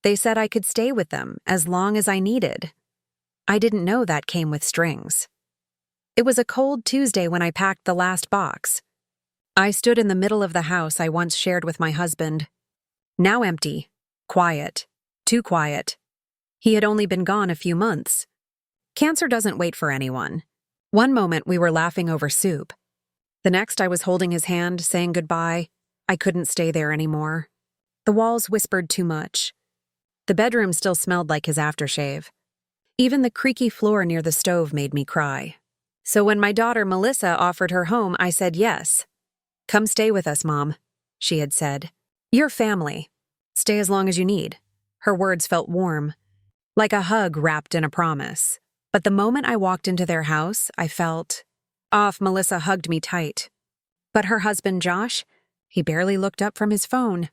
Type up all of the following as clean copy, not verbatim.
They said I could stay with them as long as I needed. I didn't know that came with strings. It was a cold Tuesday when I packed the last box. I stood in the middle of the house I once shared with my husband. Now empty, quiet, too quiet. He had only been gone a few months. Cancer doesn't wait for anyone. One moment we were laughing over soup. The next I was holding his hand, saying goodbye. I couldn't stay there anymore. The walls whispered too much. The bedroom still smelled like his aftershave. Even the creaky floor near the stove made me cry. So when my daughter Melissa offered her home, I said yes. "Come stay with us, Mom," she had said. "You're family. Stay as long as you need." Her words felt warm, like a hug wrapped in a promise. But the moment I walked into their house, I felt off. Melissa hugged me tight. But her husband, Josh, he barely looked up from his phone.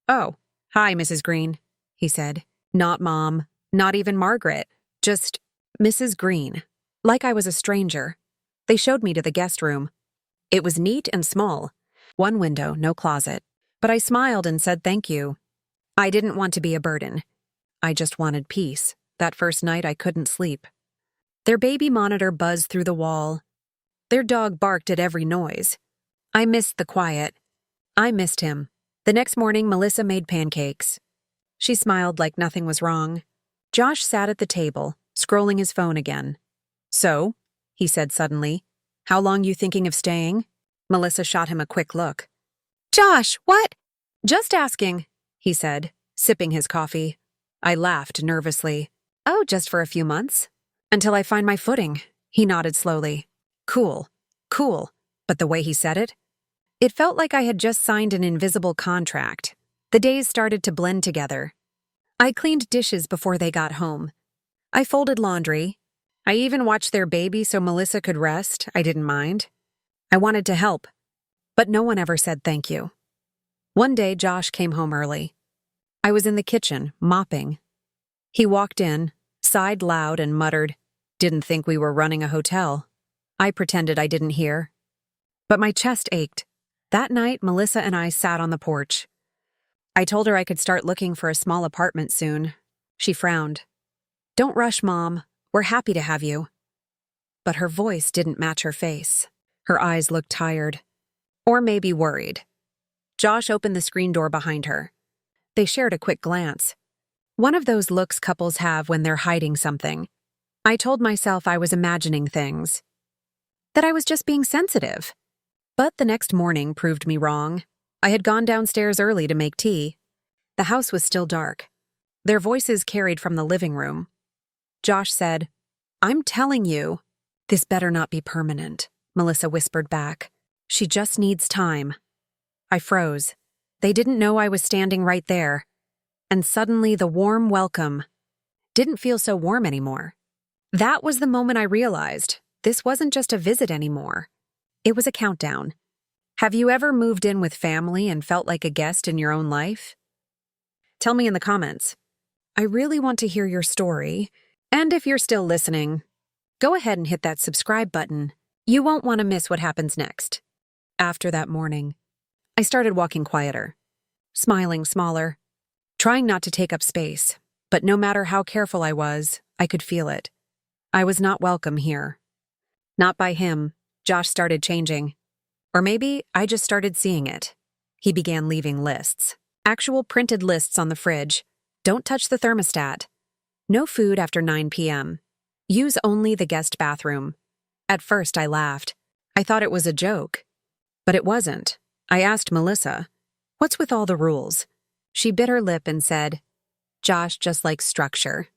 "Oh, hi, Mrs. Green," he said. Not Mom, not even Margaret, just Mrs. Green, like I was a stranger. They showed me to the guest room. It was neat and small. One window, no closet. But I smiled and said thank you. I didn't want to be a burden. I just wanted peace. That first night I couldn't sleep. Their baby monitor buzzed through the wall. Their dog barked at every noise. I missed the quiet. I missed him. The next morning, Melissa made pancakes. She smiled like nothing was wrong. Josh sat at the table, scrolling his phone again. "So," he said suddenly, "how long you thinking of staying?" Melissa shot him a quick look. "Josh, what?" "Just asking," he said, sipping his coffee. I laughed nervously. "Oh, just for a few months. Until I find my footing." He nodded slowly. Cool. But the way he said it? It felt like I had just signed an invisible contract. The days started to blend together. I cleaned dishes before they got home. I folded laundry. I even watched their baby so Melissa could rest. I didn't mind. I wanted to help. But no one ever said thank you. One day, Josh came home early. I was in the kitchen, mopping. He walked in, sighed loud and muttered, "Didn't think we were running a hotel." I pretended I didn't hear. But my chest ached. That night, Melissa and I sat on the porch. I told her I could start looking for a small apartment soon. She frowned. "Don't rush, Mom. We're happy to have you." But her voice didn't match her face. Her eyes looked tired. Or maybe worried. Josh opened the screen door behind her. They shared a quick glance. One of those looks couples have when they're hiding something. I told myself I was imagining things. That I was just being sensitive. But the next morning proved me wrong. I had gone downstairs early to make tea. The house was still dark. Their voices carried from the living room. Josh said, "I'm telling you." "This better not be permanent," Melissa whispered back. "She just needs time." I froze. They didn't know I was standing right there. And suddenly the warm welcome didn't feel so warm anymore. That was the moment I realized this wasn't just a visit anymore. It was a countdown. Have you ever moved in with family and felt like a guest in your own life? Tell me in the comments. I really want to hear your story. And if you're still listening, go ahead and hit that subscribe button. You won't want to miss what happens next. After that morning, I started walking quieter, smiling smaller, trying not to take up space. But no matter how careful I was, I could feel it. I was not welcome here. Not by him. Josh started changing. Or maybe I just started seeing it. He began leaving lists. Actual printed lists on the fridge. Don't touch the thermostat. No food after 9 p.m. Use only the guest bathroom. At first I laughed. I thought it was a joke. But it wasn't. I asked Melissa, "What's with all the rules?" She bit her lip and said, "Josh just likes structure."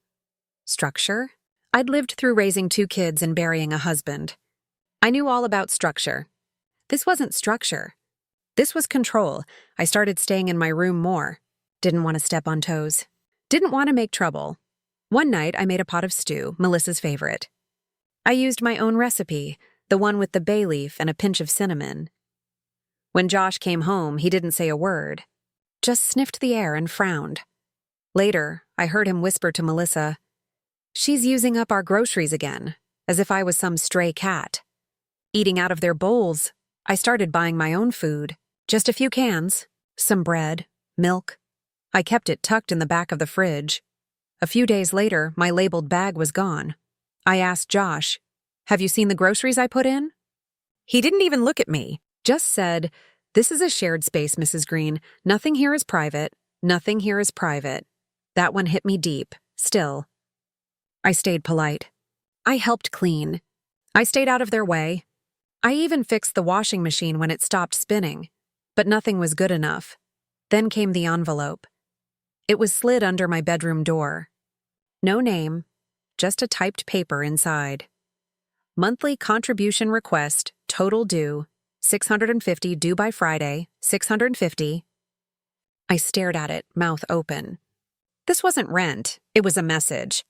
Structure? I'd lived through raising 2 kids and burying a husband. I knew all about structure. This wasn't structure. This was control. I started staying in my room more. Didn't want to step on toes. Didn't want to make trouble. One night, I made a pot of stew, Melissa's favorite. I used my own recipe, the one with the bay leaf and a pinch of cinnamon. When Josh came home, he didn't say a word, just sniffed the air and frowned. Later, I heard him whisper to Melissa, "She's using up our groceries again," as if I was some stray cat. Eating out of their bowls, I started buying my own food. Just a few cans, some bread, milk. I kept it tucked in the back of the fridge. A few days later, my labeled bag was gone. I asked Josh, "Have you seen the groceries I put in?" He didn't even look at me, just said, "This is a shared space, Mrs. Green. Nothing here is private. Nothing here is private." That one hit me deep, still. I stayed polite. I helped clean. I stayed out of their way. I even fixed the washing machine when it stopped spinning. But nothing was good enough. Then came the envelope. It was slid under my bedroom door. No name, just a typed paper inside. Monthly contribution request, total due, $650 due by Friday, $650. I stared at it, mouth open. This wasn't rent, it was a message.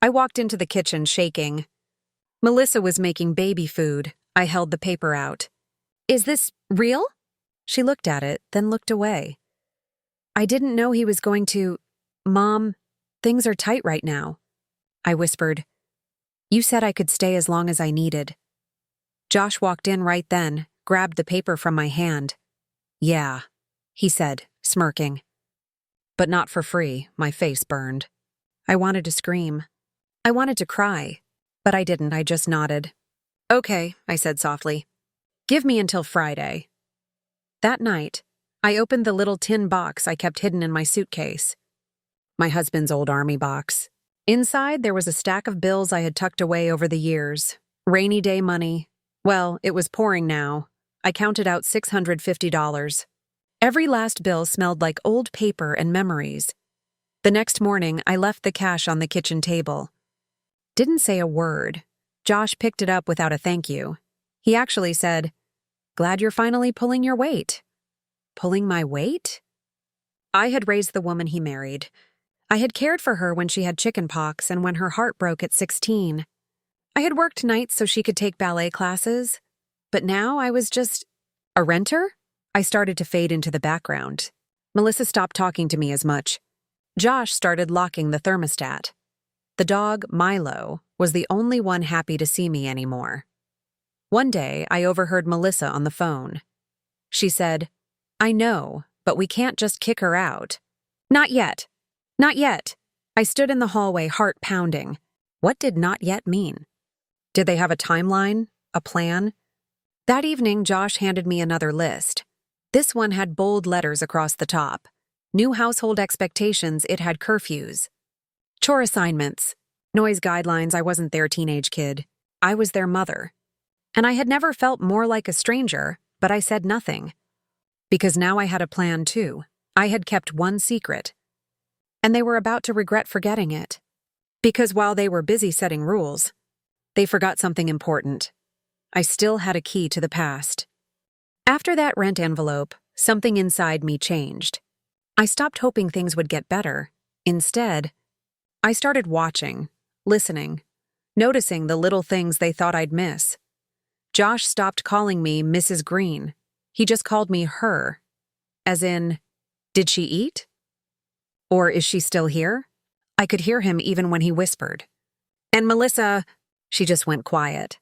I walked into the kitchen shaking. Melissa was making baby food. I held the paper out. "Is this real?" She looked at it, then looked away. "I didn't know he was going to— Mom, things are tight right now." I whispered, "You said I could stay as long as I needed." Josh walked in right then, grabbed the paper from my hand. "Yeah," he said, smirking. But not for free, my face burned. I wanted to scream. I wanted to cry, but I didn't, I just nodded. "Okay," I said softly. "Give me until Friday." That night, I opened the little tin box I kept hidden in my suitcase. My husband's old army box. Inside, there was a stack of bills I had tucked away over the years. Rainy day money. Well, it was pouring now. I counted out $650. Every last bill smelled like old paper and memories. The next morning, I left the cash on the kitchen table. Didn't say a word. Josh picked it up without a thank you. He actually said, "Glad you're finally pulling your weight." Pulling my weight? I had raised the woman he married. I had cared for her when she had chickenpox and when her heart broke at 16. I had worked nights so she could take ballet classes. But now I was just a renter? I started to fade into the background. Melissa stopped talking to me as much. Josh started locking the thermostat. The dog, Milo, was the only one happy to see me anymore. One day, I overheard Melissa on the phone. She said, "I know, but we can't just kick her out." "Not yet. Not yet." I stood in the hallway, heart pounding. What did not yet mean? Did they have a timeline? A plan? That evening, Josh handed me another list. This one had bold letters across the top. New household expectations, it had curfews. Chore assignments. Noise guidelines, I wasn't their teenage kid. I was their mother. And I had never felt more like a stranger, but I said nothing. Because now I had a plan too. I had kept one secret. And they were about to regret forgetting it. Because while they were busy setting rules, they forgot something important. I still had a key to the past. After that rent envelope, something inside me changed. I stopped hoping things would get better. Instead, I started watching, listening, noticing the little things they thought I'd miss. Josh stopped calling me Mrs. Green. He just called me her. As in, did she eat? Or is she still here? I could hear him even when he whispered. And Melissa, she just went quiet.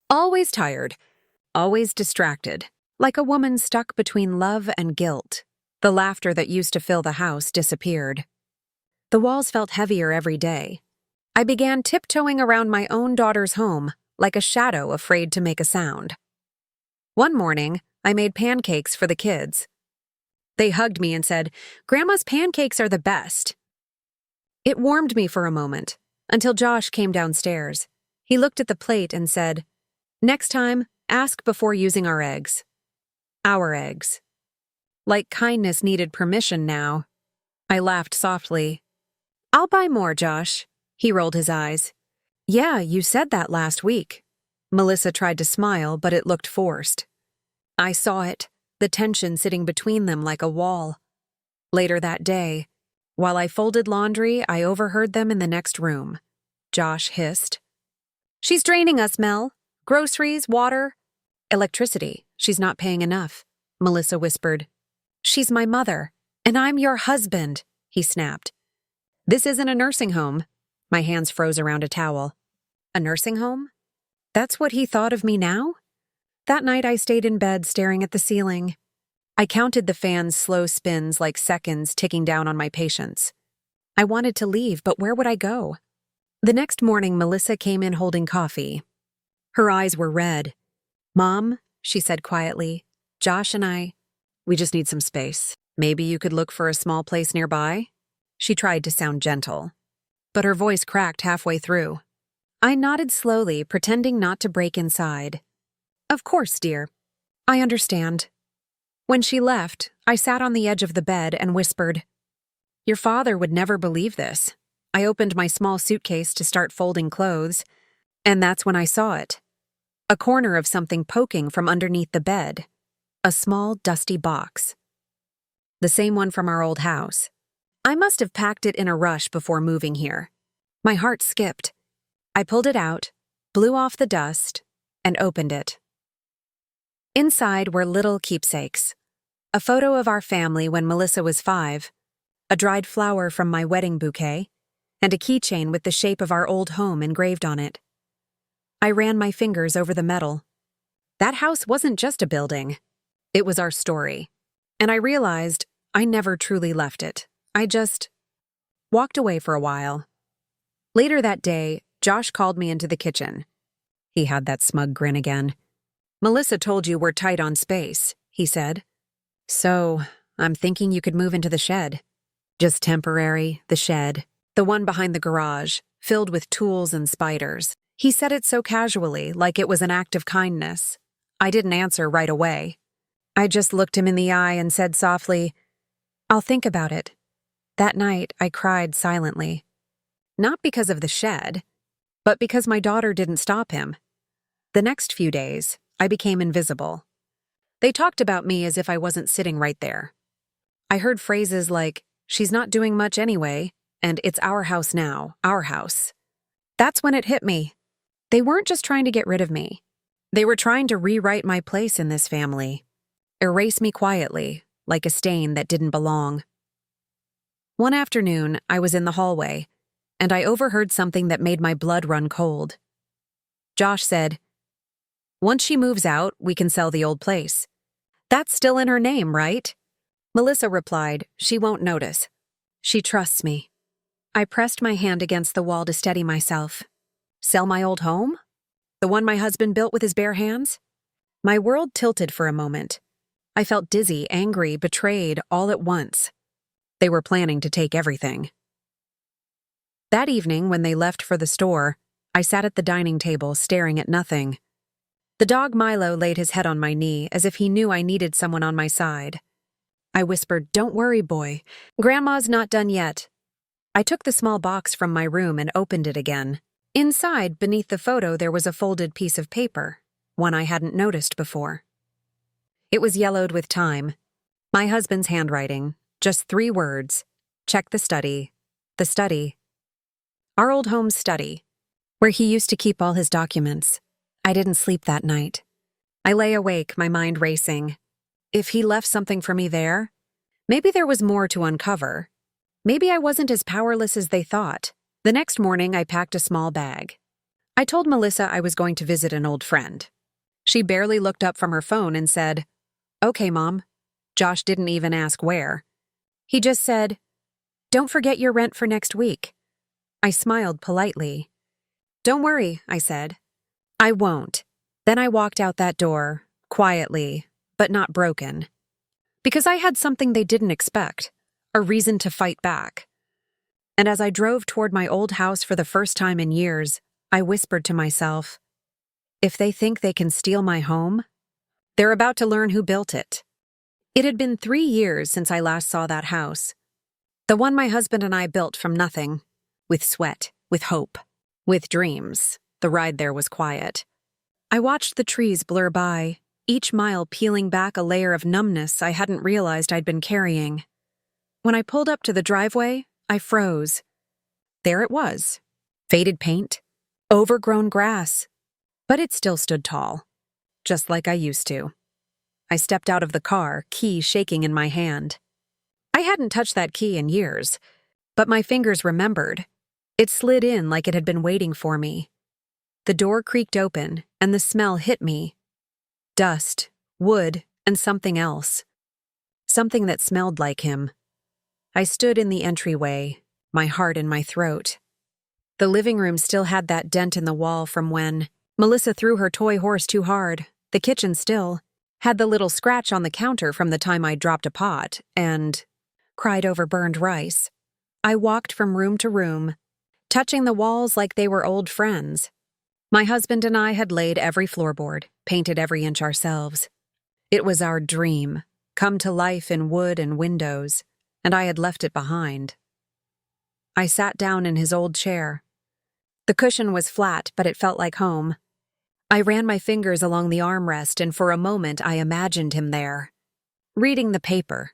Always tired, always distracted, like a woman stuck between love and guilt. The laughter that used to fill the house disappeared. The walls felt heavier every day. I began tiptoeing around my own daughter's home, like a shadow afraid to make a sound. One morning, I made pancakes for the kids. They hugged me and said, "Grandma's pancakes are the best." It warmed me for a moment, until Josh came downstairs. He looked at the plate and said, "Next time, ask before using our eggs." Our eggs. Like kindness needed permission now. I laughed softly. "I'll buy more, Josh." He rolled his eyes. "Yeah, you said that last week." Melissa tried to smile, but it looked forced. I saw it, the tension sitting between them like a wall. Later that day, while I folded laundry, I overheard them in the next room. Josh hissed, "She's draining us, Mel. Groceries, water." "Electricity. She's not paying enough," Melissa whispered. "She's my mother, and I'm your husband," he snapped. "This isn't a nursing home." My hands froze around a towel. A nursing home? That's what he thought of me now? That night I stayed in bed staring at the ceiling. I counted the fan's slow spins like seconds ticking down on my patience. I wanted to leave, but where would I go? The next morning, Melissa came in holding coffee. Her eyes were red. "Mom," she said quietly, "Josh and we just need some space. Maybe you could look for a small place nearby?" She tried to sound gentle, but her voice cracked halfway through. I nodded slowly, pretending not to break inside. "Of course, dear. I understand." When she left, I sat on the edge of the bed and whispered, "Your father would never believe this." I opened my small suitcase to start folding clothes, and that's when I saw it. A corner of something poking from underneath the bed. A small, dusty box. The same one from our old house. I must have packed it in a rush before moving here. My heart skipped. I pulled it out, blew off the dust, and opened it. Inside were little keepsakes. A photo of our family when Melissa was 5, a dried flower from my wedding bouquet, and a keychain with the shape of our old home engraved on it. I ran my fingers over the metal. That house wasn't just a building. It was our story. And I realized I never truly left it. I just walked away for a while. Later that day, Josh called me into the kitchen. He had that smug grin again. "Melissa told you we're tight on space," he said. "So, I'm thinking you could move into the shed." Just temporary, the shed. The one behind the garage, filled with tools and spiders. He said it so casually, like it was an act of kindness. I didn't answer right away. I just looked him in the eye and said softly, "I'll think about it." That night, I cried silently. Not because of the shed, but because my daughter didn't stop him. The next few days, I became invisible. They talked about me as if I wasn't sitting right there. I heard phrases like, "She's not doing much anyway," and "It's our house now, our house." That's when it hit me. They weren't just trying to get rid of me. They were trying to rewrite my place in this family. Erase me quietly, like a stain that didn't belong. One afternoon, I was in the hallway, and I overheard something that made my blood run cold. Josh said, "Once she moves out, we can sell the old place. That's still in her name, right?" Melissa replied, "She won't notice. She trusts me." I pressed my hand against the wall to steady myself. Sell my old home? The one my husband built with his bare hands? My world tilted for a moment. I felt dizzy, angry, betrayed, all at once. They were planning to take everything. That evening, when they left for the store, I sat at the dining table, staring at nothing. The dog Milo laid his head on my knee, as if he knew I needed someone on my side. I whispered, "Don't worry, boy. Grandma's not done yet." I took the small box from my room and opened it again. Inside, beneath the photo, there was a folded piece of paper, one I hadn't noticed before. It was yellowed with time. My husband's handwriting, just 3 words. "Check the study. The study." Our old home's study, where he used to keep all his documents. I didn't sleep that night. I lay awake, my mind racing. If he left something for me there, maybe there was more to uncover. Maybe I wasn't as powerless as they thought. The next morning, I packed a small bag. I told Melissa I was going to visit an old friend. She barely looked up from her phone and said, "Okay, Mom." Josh didn't even ask where. He just said, "Don't forget your rent for next week." I smiled politely. "Don't worry," I said. "I won't." Then I walked out that door, quietly, but not broken. Because I had something they didn't expect, a reason to fight back. And as I drove toward my old house for the first time in years, I whispered to myself, if they think they can steal my home, they're about to learn who built it. It had been 3 years since I last saw that house. The one my husband and I built from nothing, with sweat, with hope, with dreams. The ride there was quiet. I watched the trees blur by, each mile peeling back a layer of numbness I hadn't realized I'd been carrying. When I pulled up to the driveway, I froze. There it was. Faded paint, overgrown grass, but it still stood tall, just like I used to. I stepped out of the car, key shaking in my hand. I hadn't touched that key in years, but my fingers remembered. It slid in like it had been waiting for me. The door creaked open, and the smell hit me. Dust, wood, and something else. something that smelled like him. I stood in the entryway, my heart in my throat. The living room still had that dent in the wall from when Melissa threw her toy horse too hard. The kitchen still had the little scratch on the counter from the time I dropped a pot and cried over burned rice. I walked from room to room, touching the walls like they were old friends. My husband and I had laid every floorboard, painted every inch ourselves. It was our dream, come to life in wood and windows, and I had left it behind. I sat down in his old chair. The cushion was flat, but it felt like home. I ran my fingers along the armrest, and for a moment I imagined him there, reading the paper,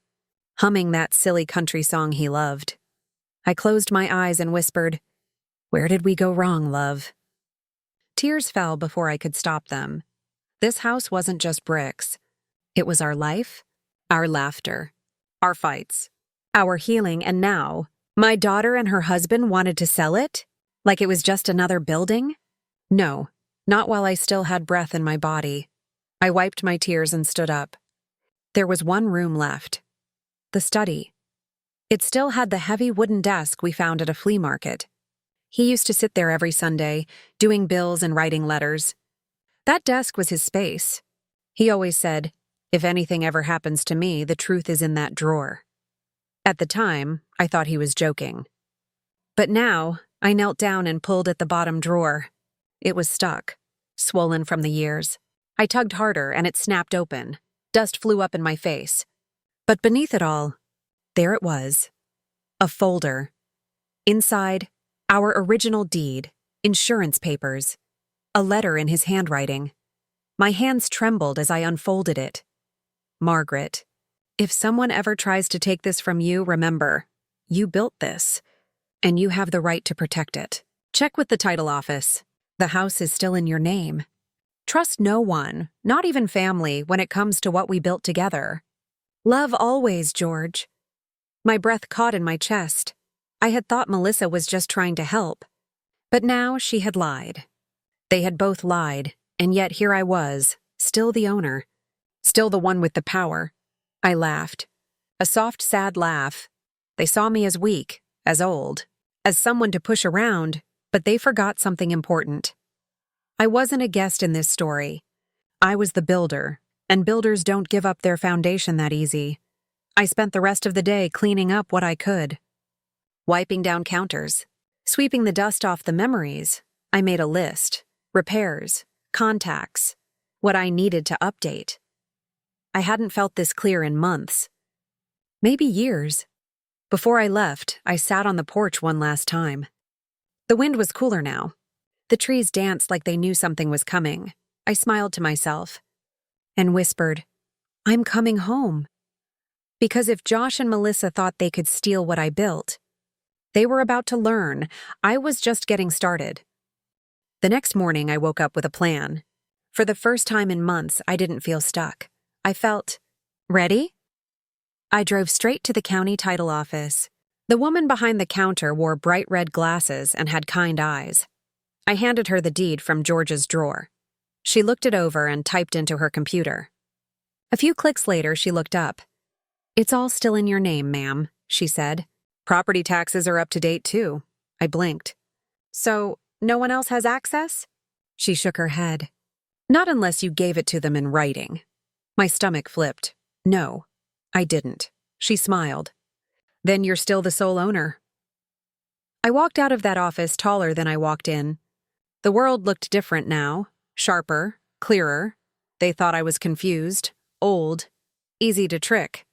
humming that silly country song he loved. I closed my eyes and whispered, "Where did we go wrong, love?" Tears fell before I could stop them. This house wasn't just bricks. It was our life, our laughter, our fights, our healing, and now, my daughter and her husband wanted to sell it? Like it was just another building? No, not while I still had breath in my body. I wiped my tears and stood up. There was one room left. The study. It still had the heavy wooden desk we found at a flea market. He used to sit there every Sunday, doing bills and writing letters. That desk was his space. He always said, "If anything ever happens to me, the truth is in that drawer." At the time, I thought he was joking. But now, I knelt down and pulled at the bottom drawer. It was stuck, swollen from the years. I tugged harder and it snapped open. Dust flew up in my face. But beneath it all, there it was. A folder. Inside, our original deed, insurance papers, a letter in his handwriting. My hands trembled as I unfolded it. "Margaret, if someone ever tries to take this from you, remember, you built this, and you have the right to protect it. Check with the title office. The house is still in your name. Trust no one, not even family, when it comes to what we built together. Love always, George." My breath caught in my chest. I had thought Melissa was just trying to help. But now she had lied. They had both lied, and yet here I was, still the owner. Still the one with the power. I laughed. A soft, sad laugh. They saw me as weak, as old, as someone to push around, but they forgot something important. I wasn't a guest in this story. I was the builder, and builders don't give up their foundation that easy. I spent the rest of the day cleaning up what I could. Wiping down counters, sweeping the dust off the memories. I made a list. Repairs, contacts, what I needed to update. I hadn't felt this clear in months. Maybe years. Before I left, I sat on the porch one last time. The wind was cooler now. The trees danced like they knew something was coming. I smiled to myself and whispered, "I'm coming home." Because if Josh and Melissa thought they could steal what I built, they were about to learn. I was just getting started. The next morning, I woke up with a plan. For the first time in months, I didn't feel stuck. I felt ready. I drove straight to the county title office. The woman behind the counter wore bright red glasses and had kind eyes. I handed her the deed from George's drawer. She looked it over and typed into her computer. A few clicks later, she looked up. "It's all still in your name, ma'am," she said. "Property taxes are up to date, too." I blinked. "So, no one else has access?" She shook her head. "Not unless you gave it to them in writing." My stomach flipped. "No, I didn't." She smiled. "Then you're still the sole owner." I walked out of that office taller than I walked in. The world looked different now, sharper, clearer. They thought I was confused, old, easy to trick.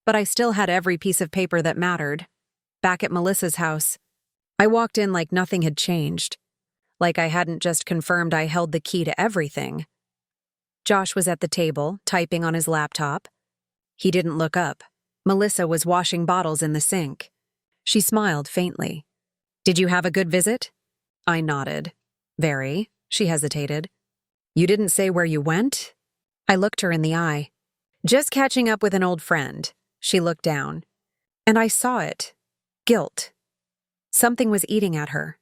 But I still had every piece of paper that mattered. Back at Melissa's house, I walked in like nothing had changed. Like I hadn't just confirmed I held the key to everything. Josh was at the table, typing on his laptop. He didn't look up. Melissa was washing bottles in the sink. She smiled faintly. "Did you have a good visit?" I nodded. "Very." She hesitated. "You didn't say where you went?" I looked her in the eye. "Just catching up with an old friend." She looked down. And I saw it. Guilt. Something was eating at her.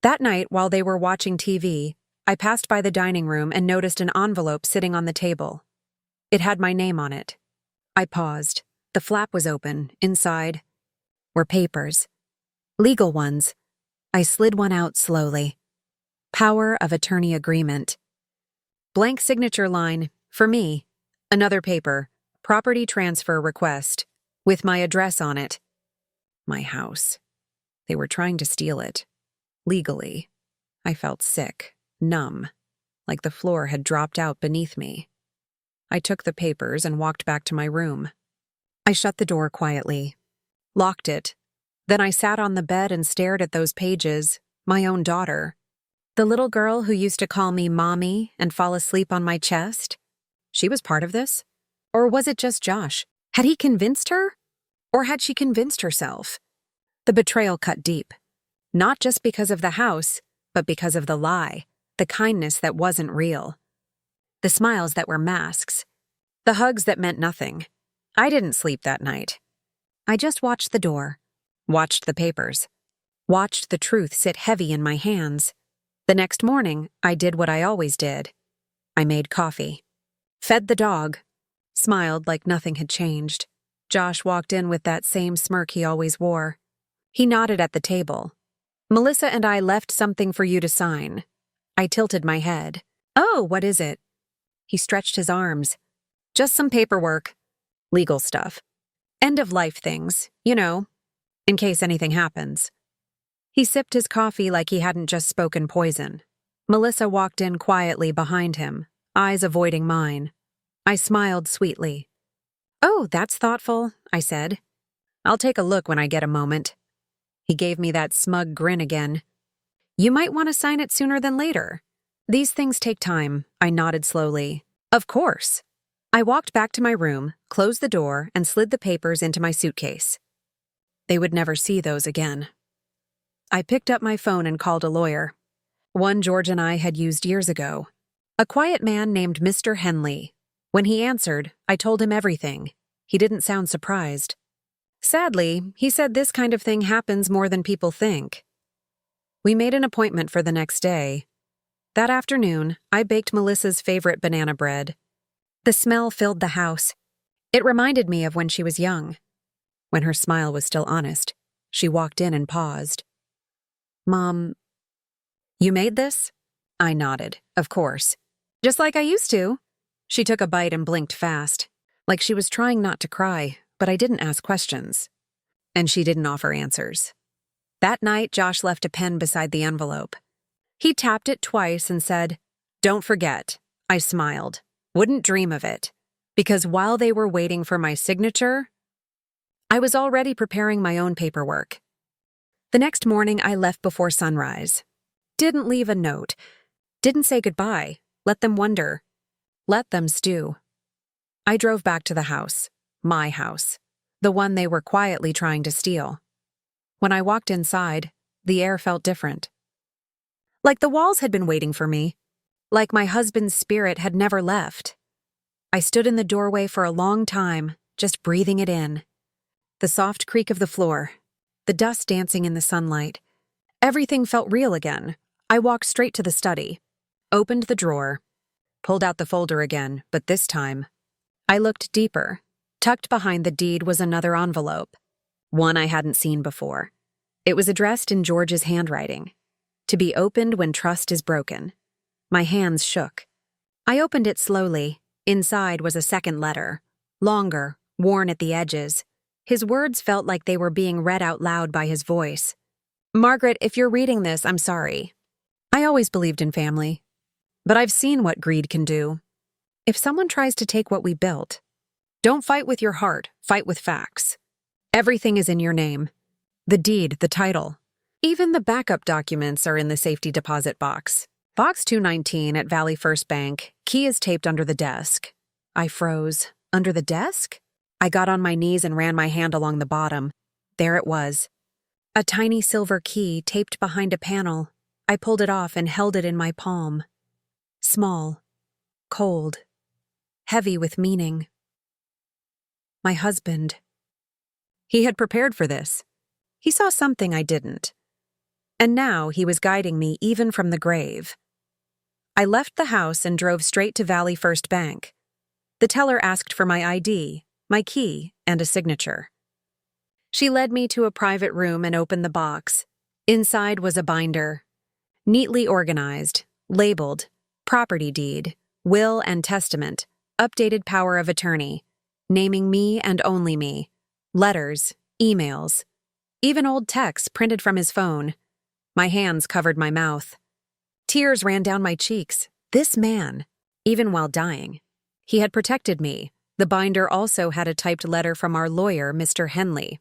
That night, while they were watching TV, I passed by the dining room and noticed an envelope sitting on the table. It had my name on it. I paused. The flap was open. Inside were papers. Legal ones. I slid one out slowly. Power of attorney agreement. Blank signature line, for me. Another paper. Property transfer request. With my address on it. My house. They were trying to steal it. Legally. I felt sick, numb, like the floor had dropped out beneath me. I took the papers and walked back to my room. I shut the door quietly, locked it. Then I sat on the bed and stared at those pages, my own daughter. The little girl who used to call me Mommy and fall asleep on my chest. She was part of this? Or was it just Josh? Had he convinced her? Or had she convinced herself? The betrayal cut deep. Not just because of the house, but because of the lie, the kindness that wasn't real. The smiles that were masks. The hugs that meant nothing. I didn't sleep that night. I just watched the door, watched the papers, watched the truth sit heavy in my hands. The next morning, I did what I always did. I made coffee, fed the dog, smiled like nothing had changed. Josh walked in with that same smirk he always wore. He nodded at the table. "Melissa and I left something for you to sign." I tilted my head. "Oh, what is it?" He stretched his arms. "Just some paperwork. Legal stuff. End-of-life things, you know, in case anything happens." He sipped his coffee like he hadn't just spoken poison. Melissa walked in quietly behind him, eyes avoiding mine. I smiled sweetly. "Oh, that's thoughtful," I said. "I'll take a look when I get a moment." He gave me that smug grin again. "You might want to sign it sooner than later." "These things take time," I nodded slowly. "Of course." I walked back to my room, closed the door, and slid the papers into my suitcase. They would never see those again. I picked up my phone and called a lawyer. One George and I had used years ago. A quiet man named Mr. Henley. When he answered, I told him everything. He didn't sound surprised. Sadly, he said this kind of thing happens more than people think. We made an appointment for the next day. That afternoon, I baked Melissa's favorite banana bread. The smell filled the house. It reminded me of when she was young. When her smile was still honest, she walked in and paused. "Mom, you made this?" I nodded, of course. "Just like I used to." She took a bite and blinked fast, like she was trying not to cry, but I didn't ask questions. And she didn't offer answers. That night, Josh left a pen beside the envelope. He tapped it twice and said, "Don't forget." I smiled. Wouldn't dream of it. Because while they were waiting for my signature, I was already preparing my own paperwork. The next morning, I left before sunrise. Didn't leave a note. Didn't say goodbye. Let them wonder. Let them stew. I drove back to the house. My house. The one they were quietly trying to steal. When I walked inside, the air felt different. Like the walls had been waiting for me. Like my husband's spirit had never left. I stood in the doorway for a long time, just breathing it in. The soft creak of the floor. The dust dancing in the sunlight. Everything felt real again. I walked straight to the study. Opened the drawer. Pulled out the folder again, but this time, I looked deeper. Tucked behind the deed was another envelope. One I hadn't seen before. It was addressed in George's handwriting. To be opened when trust is broken. My hands shook. I opened it slowly. Inside was a second letter. Longer, worn at the edges. His words felt like they were being read out loud by his voice. "Margaret, if you're reading this, I'm sorry. I always believed in family. But I've seen what greed can do. If someone tries to take what we built, don't fight with your heart, fight with facts. Everything is in your name. The deed, the title. Even the backup documents are in the safety deposit box. Box 219 at Valley First Bank. Key is taped under the desk." I froze. Under the desk? I got on my knees and ran my hand along the bottom. There it was. A tiny silver key taped behind a panel. I pulled it off and held it in my palm. Small. Cold. Heavy with meaning. My husband. He had prepared for this. He saw something I didn't. And now he was guiding me even from the grave. I left the house and drove straight to Valley First Bank. The teller asked for my ID. my key, and a signature. She led me to a private room and opened the box. Inside was a binder, neatly organized, labeled, property deed, will and testament, updated power of attorney, naming me and only me, letters, emails, even old texts printed from his phone. My hands covered my mouth. Tears ran down my cheeks. This man, even while dying, he had protected me. The binder also had a typed letter from our lawyer, Mr. Henley.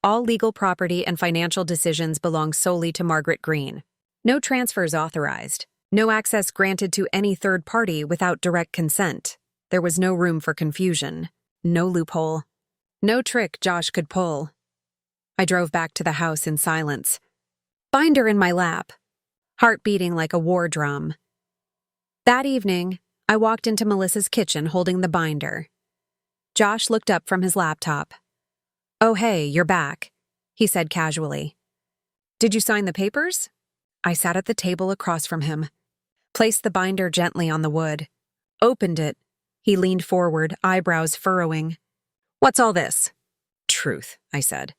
All legal property and financial decisions belong solely to Margaret Green. No transfers authorized. No access granted to any third party without direct consent. There was no room for confusion. No loophole. No trick Josh could pull. I drove back to the house in silence. Binder in my lap. Heart beating like a war drum. That evening, I walked into Melissa's kitchen holding the binder. Josh looked up from his laptop. "Oh, hey, you're back," he said casually. "Did you sign the papers?" I sat at the table across from him, placed the binder gently on the wood, opened it. He leaned forward, eyebrows furrowing. "What's all this?" "Truth," I said.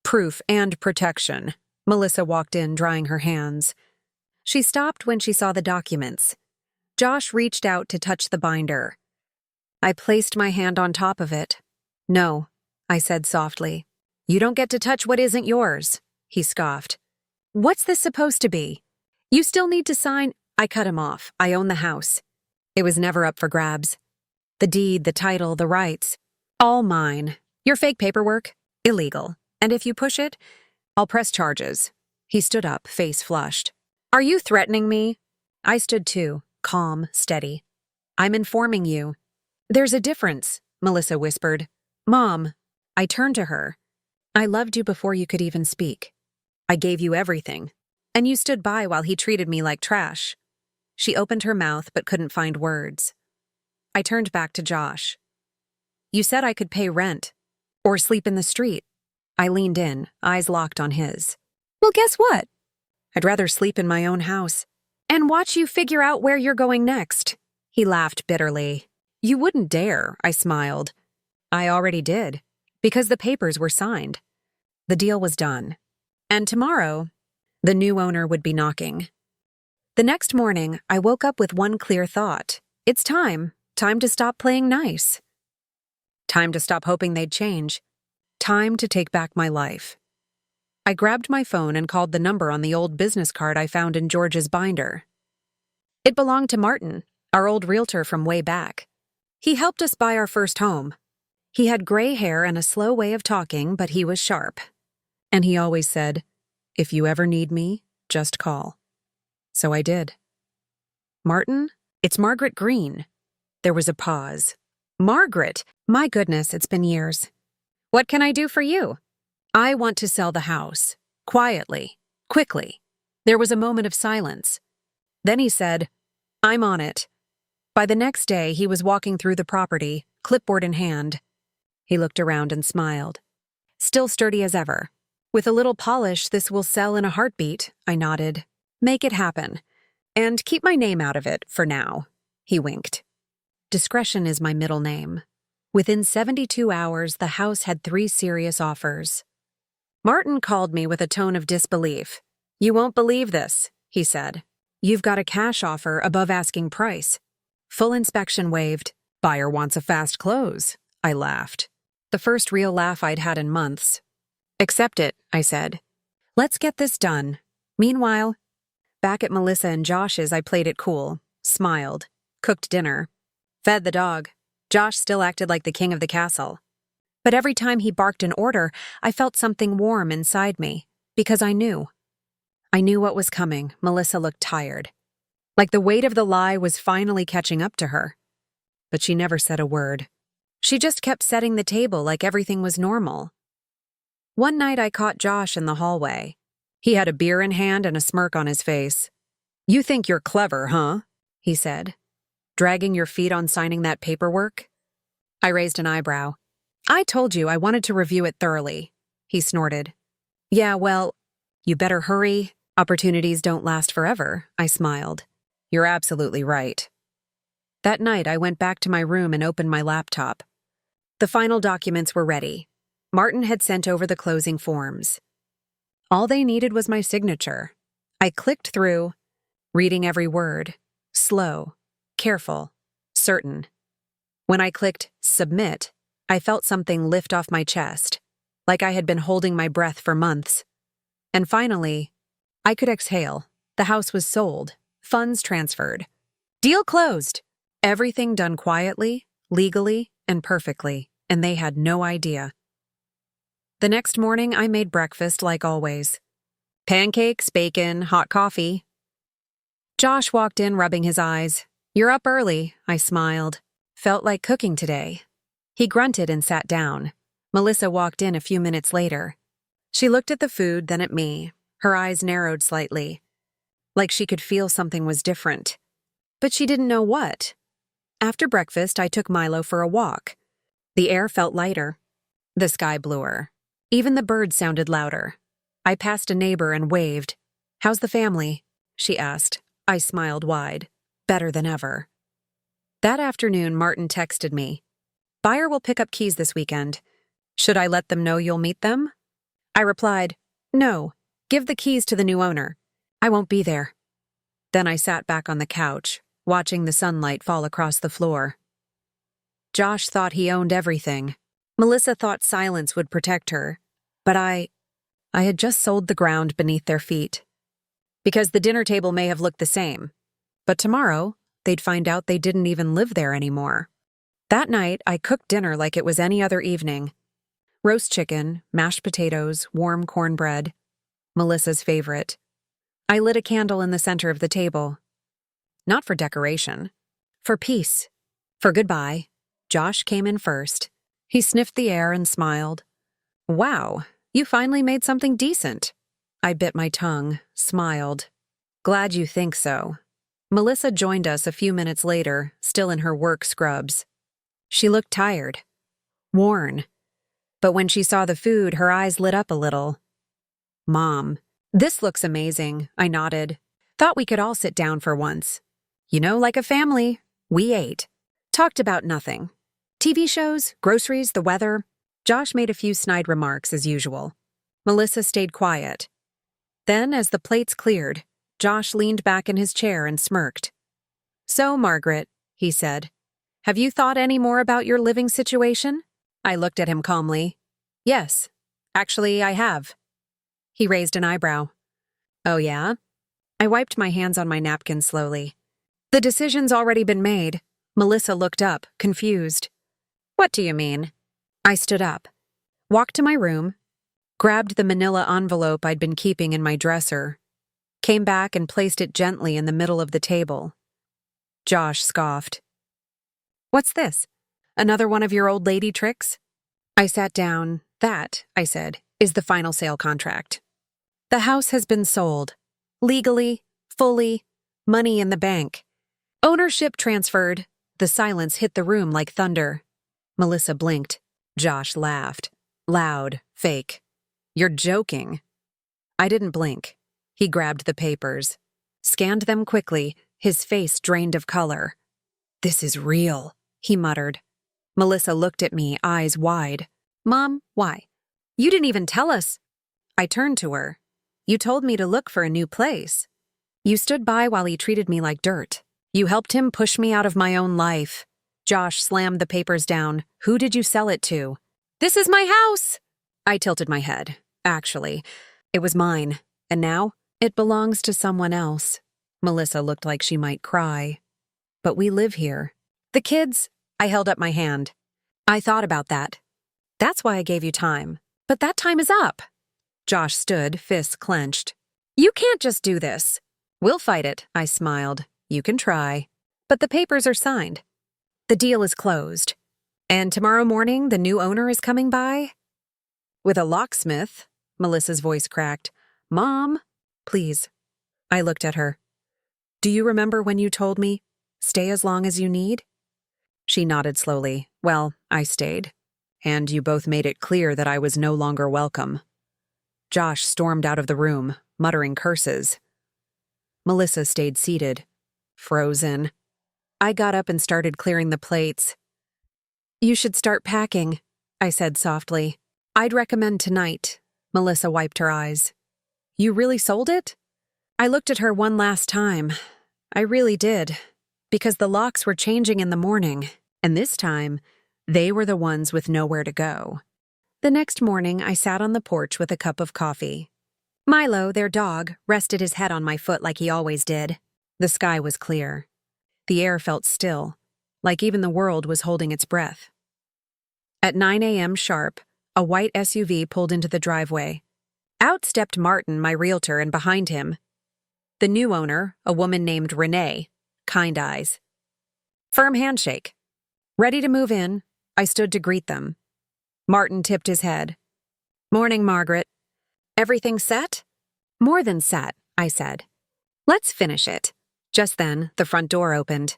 "Proof and protection." Melissa walked in, drying her hands. She stopped when she saw the documents. Josh reached out to touch the binder. I placed my hand on top of it. "No," I said softly. "You don't get to touch what isn't yours," he scoffed. "What's this supposed to be? You still need to sign—" I cut him off. "I own the house. It was never up for grabs. The deed, the title, the rights, all mine. Your fake paperwork, illegal. And if you push it, I'll press charges." He stood up, face flushed. "Are you threatening me?" I stood too, calm, steady. "I'm informing you." "There's a difference," Melissa whispered. "Mom." I turned to her. "I loved you before you could even speak. I gave you everything. And you stood by while he treated me like trash." She opened her mouth but couldn't find words. I turned back to Josh. "You said I could pay rent. Or sleep in the street." I leaned in, eyes locked on his. "Well, guess what? I'd rather sleep in my own house. And watch you figure out where you're going next." He laughed bitterly. "You wouldn't dare," I smiled. "I already did, because the papers were signed. The deal was done. And tomorrow, the new owner would be knocking." The next morning, I woke up with one clear thought. It's time. Time to stop playing nice. Time to stop hoping they'd change. Time to take back my life. I grabbed my phone and called the number on the old business card I found in George's binder. It belonged to Martin, our old realtor from way back. He helped us buy our first home. He had gray hair and a slow way of talking, but he was sharp. And he always said, "If you ever need me, just call." So I did. "Martin, it's Margaret Green." There was a pause. "Margaret? My goodness, it's been years. What can I do for you?" "I want to sell the house. Quietly. Quickly." There was a moment of silence. Then he said, "I'm on it." By the next day, he was walking through the property, clipboard in hand. He looked around and smiled. "Still sturdy as ever. With a little polish, this will sell in a heartbeat," I nodded. "Make it happen. And keep my name out of it, for now." He winked. Discretion is my middle name. Within 72 hours, the house had 3 serious offers. Martin called me with a tone of disbelief. "You won't believe this," he said. "You've got a cash offer above asking price. Full inspection waived. Buyer wants a fast close." I laughed. The first real laugh I'd had in months. "Accept it," I said. "Let's get this done." Meanwhile, back at Melissa and Josh's, I played it cool, smiled, cooked dinner, fed the dog. Josh still acted like the king of the castle. But every time he barked an order, I felt something warm inside me, because I knew. I knew what was coming. Melissa looked tired. Like the weight of the lie was finally catching up to her. But she never said a word. She just kept setting the table like everything was normal. One night I caught Josh in the hallway. He had a beer in hand and a smirk on his face. "You think you're clever, huh?" he said. "Dragging your feet on signing that paperwork?" I raised an eyebrow. "I told you I wanted to review it thoroughly," he snorted. "Yeah, well, you better hurry. Opportunities don't last forever," I smiled. "You're absolutely right." That night, I went back to my room and opened my laptop. The final documents were ready. Martin had sent over the closing forms. All they needed was my signature. I clicked through, reading every word, slow, careful, certain. When I clicked submit, I felt something lift off my chest, like I had been holding my breath for months. And finally, I could exhale. The house was sold, funds transferred. Deal closed. Everything done quietly, legally, and perfectly, and they had no idea. The next morning, I made breakfast like always. Pancakes, bacon, hot coffee. Josh walked in, rubbing his eyes. "You're up early," I smiled. "Felt like cooking today." He grunted and sat down. Melissa walked in a few minutes later. She looked at the food, then at me. Her eyes narrowed slightly, like she could feel something was different. But she didn't know what. After breakfast, I took Milo for a walk. The air felt lighter. The sky bluer. Even the birds sounded louder. I passed a neighbor and waved. "How's the family?" she asked. I smiled wide. Better than ever. That afternoon, Martin texted me. "Buyer will pick up keys this weekend. Should I let them know you'll meet them?" I replied, "No, give the keys to the new owner. I won't be there." Then I sat back on the couch, watching the sunlight fall across the floor. Josh thought he owned everything. Melissa thought silence would protect her, but I had just sold the ground beneath their feet. Because the dinner table may have looked the same, but tomorrow they'd find out they didn't even live there anymore. That night, I cooked dinner like it was any other evening. Roast chicken, mashed potatoes, warm cornbread. Melissa's favorite. I lit a candle in the center of the table. Not for decoration. For peace. For goodbye. Josh came in first. He sniffed the air and smiled. "Wow, you finally made something decent." I bit my tongue, smiled. "Glad you think so." Melissa joined us a few minutes later, still in her work scrubs. She looked tired. Worn. But when she saw the food, her eyes lit up a little. "Mom, this looks amazing," I nodded. "Thought we could all sit down for once. You know, like a family." We ate. Talked about nothing. TV shows, groceries, the weather. Josh made a few snide remarks as usual. Melissa stayed quiet. Then, as the plates cleared, Josh leaned back in his chair and smirked. "So, Margaret," he said, "have you thought any more about your living situation?" I looked at him calmly. "Yes, actually, I have." He raised an eyebrow. "Oh, yeah?" I wiped my hands on my napkin slowly. "The decision's already been made." Melissa looked up, confused. "What do you mean?" I stood up, walked to my room, grabbed the manila envelope I'd been keeping in my dresser, came back and placed it gently in the middle of the table. Josh scoffed. "What's this? Another one of your old lady tricks?" I sat down. "That," I said, "is the final sale contract. The house has been sold. Legally, fully, money in the bank. Ownership transferred." The silence hit the room like thunder. Melissa blinked. Josh laughed. Loud, fake. "You're joking." I didn't blink. He grabbed the papers, scanned them quickly, his face drained of color. "This is real," he muttered. Melissa looked at me, eyes wide. "Mom, why? You didn't even tell us." I turned to her. "You told me to look for a new place. You stood by while he treated me like dirt. You helped him push me out of my own life." Josh slammed the papers down. "Who did you sell it to?" "This is my house!" I tilted my head. Actually, it was mine. And now, it belongs to someone else. Melissa looked like she might cry. "But we live here. The kids..." I held up my hand. "I thought about that. That's why I gave you time. But that time is up." Josh stood, fists clenched. "You can't just do this." "We'll fight it," I smiled. "You can try. But the papers are signed. The deal is closed. And tomorrow morning, the new owner is coming by?" "With a locksmith," Melissa's voice cracked. "Mom, please." I looked at her. "Do you remember when you told me, stay as long as you need?" She nodded slowly. "Well, I stayed. And you both made it clear that I was no longer welcome." Josh stormed out of the room, muttering curses. Melissa stayed seated, frozen. I got up and started clearing the plates. You should start packing, I said softly. I'd recommend tonight. Melissa wiped her eyes. You really sold it? I looked at her one last time. I really did. Because the locks were changing in the morning, and this time, they were the ones with nowhere to go. The next morning, I sat on the porch with a cup of coffee. Milo, their dog, rested his head on my foot like he always did. The sky was clear. The air felt still, like even the world was holding its breath. At 9 a.m. sharp, a white SUV pulled into the driveway. Out stepped Martin, my realtor, and behind him, the new owner, a woman named Renee, kind eyes. Firm handshake. Ready to move in, I stood to greet them. Martin tipped his head. Morning, Margaret. Everything set? More than set, I said. Let's finish it. Just then, the front door opened.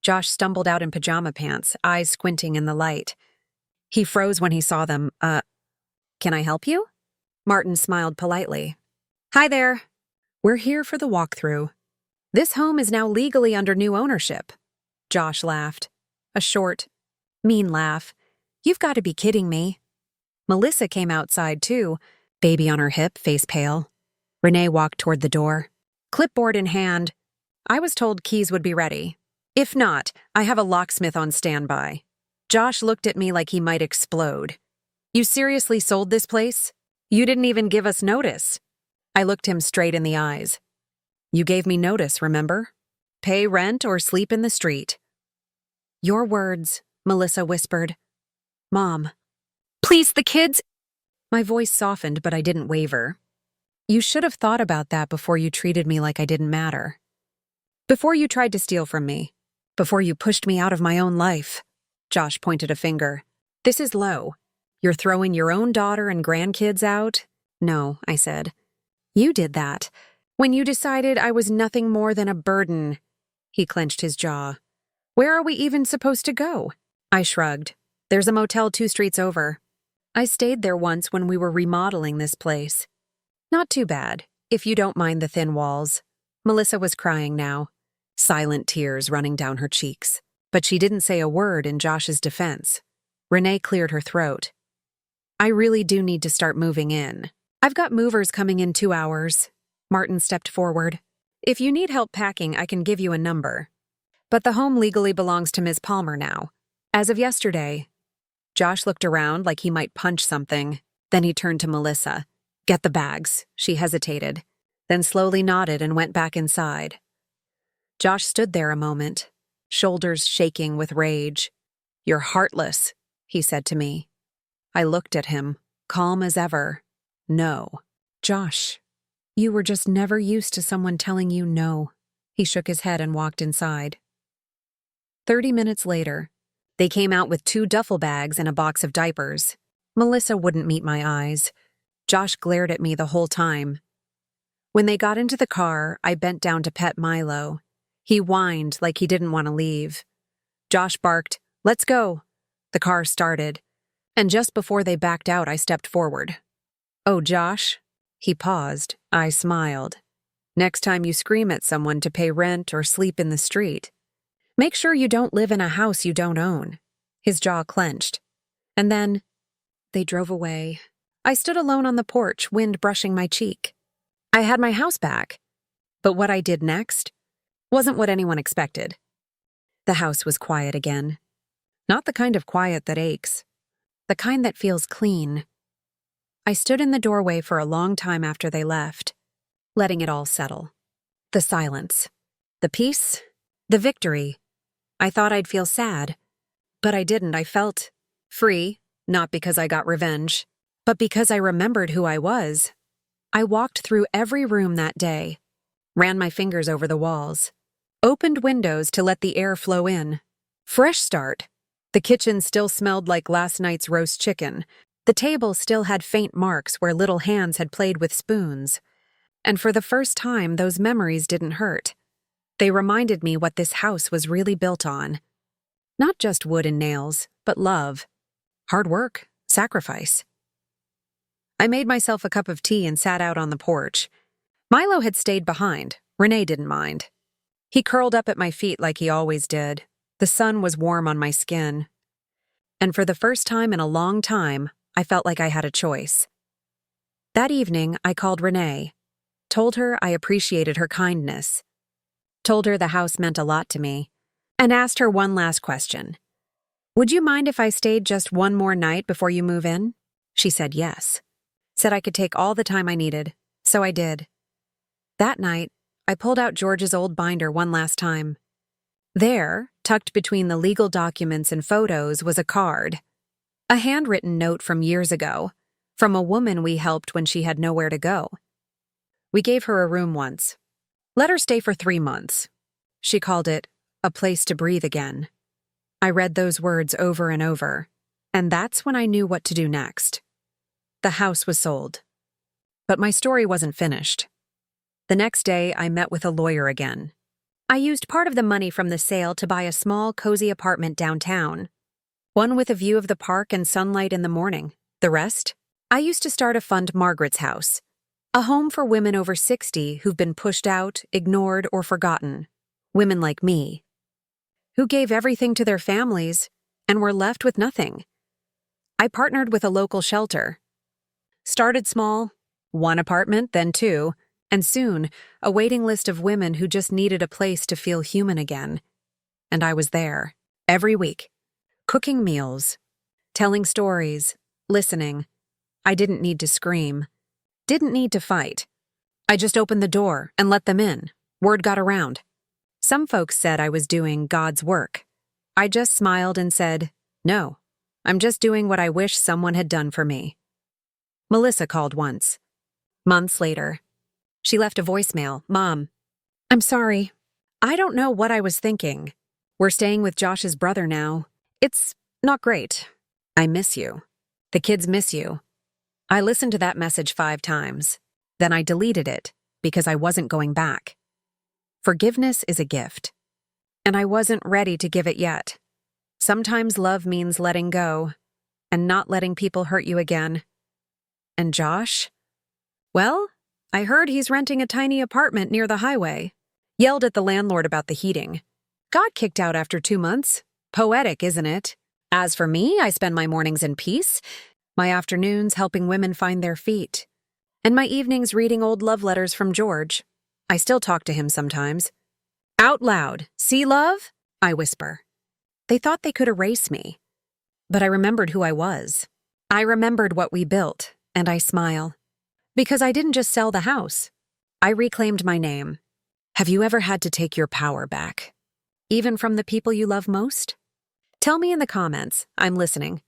Josh stumbled out in pajama pants, eyes squinting in the light. He froze when he saw them. Can I help you? Martin smiled politely. Hi there. We're here for the walkthrough. This home is now legally under new ownership. Josh laughed. A short, mean laugh. You've got to be kidding me. Melissa came outside too, baby on her hip, face pale. Renee walked toward the door. Clipboard in hand. I was told keys would be ready. If not, I have a locksmith on standby. Josh looked at me like he might explode. You seriously sold this place? You didn't even give us notice. I looked him straight in the eyes. You gave me notice, remember? Pay rent or sleep in the street. Your words, Melissa whispered. Mom. Please, the kids. My voice softened, but I didn't waver. You should have thought about that before you treated me like I didn't matter. Before you tried to steal from me. Before you pushed me out of my own life. Josh pointed a finger. This is low. You're throwing your own daughter and grandkids out? No, I said. You did that. When you decided I was nothing more than a burden. He clenched his jaw. Where are we even supposed to go? I shrugged. There's a motel 2 streets over. I stayed there once when we were remodeling this place. Not too bad, if you don't mind the thin walls. Melissa was crying now, silent tears running down her cheeks. But she didn't say a word in Josh's defense. Renee cleared her throat. I really do need to start moving in. I've got movers coming in 2 hours. Martin stepped forward. If you need help packing, I can give you a number. But the home legally belongs to Ms. Palmer now. As of yesterday. Josh looked around like he might punch something. Then he turned to Melissa. Get the bags. She hesitated, then slowly nodded and went back inside. Josh stood there a moment, shoulders shaking with rage. You're heartless, he said to me. I looked at him, calm as ever. No. Josh, you were just never used to someone telling you no. He shook his head and walked inside. 30 minutes later, they came out with 2 duffel bags and a box of diapers. Melissa wouldn't meet my eyes. Josh glared at me the whole time. When they got into the car, I bent down to pet Milo. He whined like he didn't want to leave. Josh barked, "Let's go." The car started, and just before they backed out, I stepped forward. Oh, Josh? He paused. I smiled. Next time you scream at someone to pay rent or sleep in the street, make sure you don't live in a house you don't own. His jaw clenched. And then they drove away. I stood alone on the porch, wind brushing my cheek. I had my house back, but what I did next wasn't what anyone expected. The house was quiet again. Not the kind of quiet that aches. The kind that feels clean. I stood in the doorway for a long time after they left, letting it all settle. The silence. The peace. The victory. I thought I'd feel sad, but I didn't. I felt free, not because I got revenge, but because I remembered who I was. I walked through every room that day, ran my fingers over the walls, opened windows to let the air flow in. Fresh start. The kitchen still smelled like last night's roast chicken. The table still had faint marks where little hands had played with spoons. And for the first time, those memories didn't hurt. They reminded me what this house was really built on. Not just wood and nails, but love. Hard work, sacrifice. I made myself a cup of tea and sat out on the porch. Milo had stayed behind. Renee didn't mind. He curled up at my feet like he always did. The sun was warm on my skin. And for the first time in a long time, I felt like I had a choice. That evening, I called Renee, told her I appreciated her kindness, told her the house meant a lot to me, and asked her one last question. Would you mind if I stayed just one more night before you move in? She said yes. Said I could take all the time I needed, so I did. That night, I pulled out George's old binder one last time. There, tucked between the legal documents and photos, was a card. A handwritten note from years ago, from a woman we helped when she had nowhere to go. We gave her a room once. Let her stay for 3 months. She called it a place to breathe again. I read those words over and over, and that's when I knew what to do next. The house was sold. But my story wasn't finished. The next day, I met with a lawyer again. I used part of the money from the sale to buy a small, cozy apartment downtown. One with a view of the park and sunlight in the morning. The rest? I used to start a fund, Margaret's House, a home for women over 60 who've been pushed out, ignored, or forgotten. Women like me, who gave everything to their families and were left with nothing. I partnered with a local shelter. Started small, 1 apartment, then 2, and soon a waiting list of women who just needed a place to feel human again. And I was there, every week, cooking meals, telling stories, listening. I didn't need to scream, didn't need to fight. I just opened the door and let them in. Word got around. Some folks said I was doing God's work. I just smiled and said, no, I'm just doing what I wish someone had done for me. Melissa called once. Months later, she left a voicemail. Mom, I'm sorry. I don't know what I was thinking. We're staying with Josh's brother now. It's not great. I miss you. The kids miss you. I listened to that message 5 times. Then I deleted it because I wasn't going back. Forgiveness is a gift, and I wasn't ready to give it yet. Sometimes love means letting go and not letting people hurt you again. And Josh? Well, I heard he's renting a tiny apartment near the highway. Yelled at the landlord about the heating. Got kicked out after 2 months. Poetic, isn't it? As for me, I spend my mornings in peace, my afternoons helping women find their feet, and my evenings reading old love letters from George. I still talk to him sometimes. Out loud, see love? I whisper. They thought they could erase me. But I remembered who I was. I remembered what we built, and I smile. Because I didn't just sell the house. I reclaimed my name. Have you ever had to take your power back? Even from the people you love most? Tell me in the comments. I'm listening.